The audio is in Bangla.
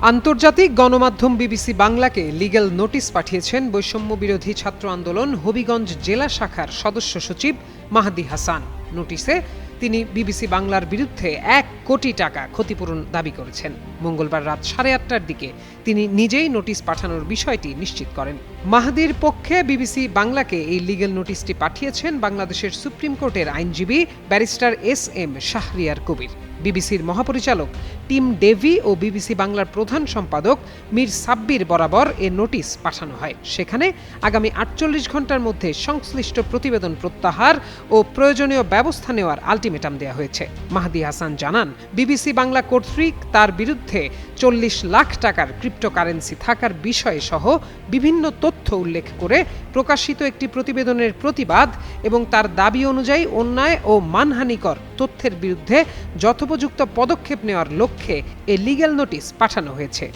আন্তর্জাতিক গণমাধ্যম বিবিসি বাংলাকে লিগ্যাল নোটিশ পাঠিয়েছেন বৈষম্য বিরোধী ছাত্র আন্দোলন হবিগঞ্জ জেলা শাখার সদস্য সচিব মাহদি হাসান। নোটিশে তিনি বিবিসি বাংলার বিরুদ্ধে ১ কোটি টাকা ক্ষতিপূরণ দাবি করেছেন। মঙ্গলবার রাত 8:30টার দিকে তিনি নিজেই নোটিশ পাঠানোর বিষয়টি নিশ্চিত করেন। মাহদির পক্ষে বিবিসি বাংলাকে এই লিগ্যাল নোটিশটি পাঠিয়েছেন বাংলাদেশের সুপ্রিম কোর্টের আইনজীবী ব্যারিস্টার SM শাহরিয়ার কবির। বিবিসির মহাপরিচালক টিম ডেভি ও বিবিসি বাংলার প্রধান সম্পাদক মীর সাব্বির বরাবর এ নোটিশ পাঠানো হয়। সেখানে আগামী 48 ঘন্টার মধ্যে সংশ্লিষ্ট প্রতিবেদন প্রত্যাহার ও প্রয়োজনীয় ব্যবস্থা নেওয়ার আলটিমেটাম দেওয়া হয়েছে। মাহদি হাসান জানান, বিবিসি বাংলা কর্তৃক তার বিরুদ্ধে 40 লাখ টাকার ক্রিপ্টোকারেন্সি থাকার বিষয়ে সহ বিভিন্ন তথ্য উল্লেখ করে প্রকাশিত একটি প্রতিবেদনের প্রতিবাদ এবং তার দাবি অনুযায়ী অন্যায় ও মানহানিকর তথ্যের বিরুদ্ধে যথোপযুক্ত পদক্ষেপ নেওয়ার লক্ষ্যে এ লিগ্যাল নোটিশ পাঠানো হয়েছে।